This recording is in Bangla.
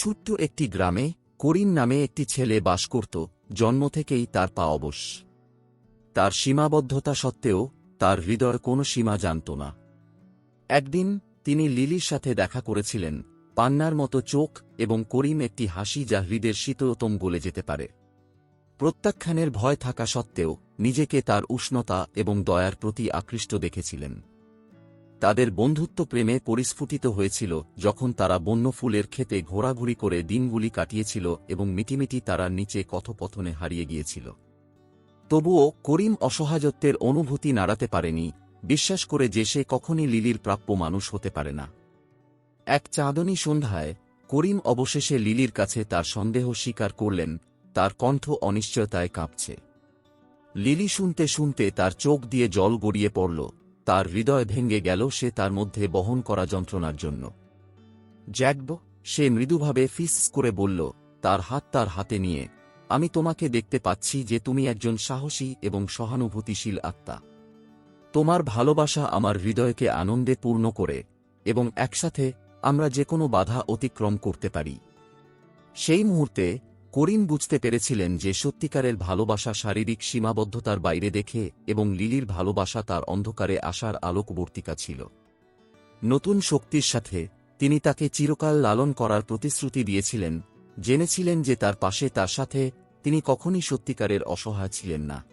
ছোট্ট একটি গ্রামে করিম নামে একটি ছেলে বাস করত। জন্ম থেকেই তার পা অবশ। তার সীমাবদ্ধতা সত্ত্বেও তার হৃদয় কোনো সীমা জানত না। একদিন তিনি লিলির সাথে দেখা করেছিলেন, পান্নার মতো চোখ এবং করিম একটি হাসি যা হৃদের শীতলতম গলে যেতে পারে। প্রত্যাখ্যানের ভয় থাকা সত্ত্বেও নিজেকে তার উষ্ণতা এবং দয়ার প্রতি আকৃষ্ট দেখেছিলেন। তাদের বন্ধুত্ব প্রেমে পরিস্ফুটিত হয়েছিল যখন তারা বন্য ফুলের ক্ষেতে ঘোরাঘুরি করে দিনগুলি কাটিয়েছিল এবং মিটিমিটি তারার নিচে কথোপকথনে হারিয়ে গিয়েছিল। তবুও করিম অসহায়ত্বের অনুভূতি নাড়াতে পারেনি, বিশ্বাস করে যে সে কখনই লিলির প্রাপ্য মানুষ হতে পারে না। এক চাঁদনী সন্ধ্যায় করিম অবশেষে লিলির কাছে তার সন্দেহ স্বীকার করলেন। তার কণ্ঠ অনিশ্চয়তায় কাঁপছে। লিলি শুনতে শুনতে তার চোখ দিয়ে জল গড়িয়ে পড়ল। তার হৃদয় ভেঙে গেল সে তার মধ্যে বহন করা যন্ত্রণার জন্য। জ্যাকব, সে মৃদুভাবে ফিস করে বলল, তার হাত তার হাতে নিয়ে, আমি তোমাকে দেখতে পাচ্ছি যে তুমি একজন সাহসী এবং সহানুভূতিশীল আত্মা। তোমার ভালোবাসা আমার হৃদয়কে আনন্দে পূর্ণ করে এবং একসাথে আমরা যে কোনো বাধা অতিক্রম করতে পারি। সেই মুহূর্তে করিম বুঝতে পেরেছিলেন যে সত্যিকারের ভালোবাসা শারীরিক সীমাবদ্ধতার বাইরে দেখে এবং লিলির ভালোবাসা তার অন্ধকারে আসার আলোকবর্তিকা ছিল। নতুন শক্তির সাথে তিনি তাকে চিরকাল লালন করার প্রতিশ্রুতি দিয়েছিলেন, জেনেছিলেন যে তার পাশে তার সাথে তিনি কখনই সত্যিকারের অসহায় ছিলেন না।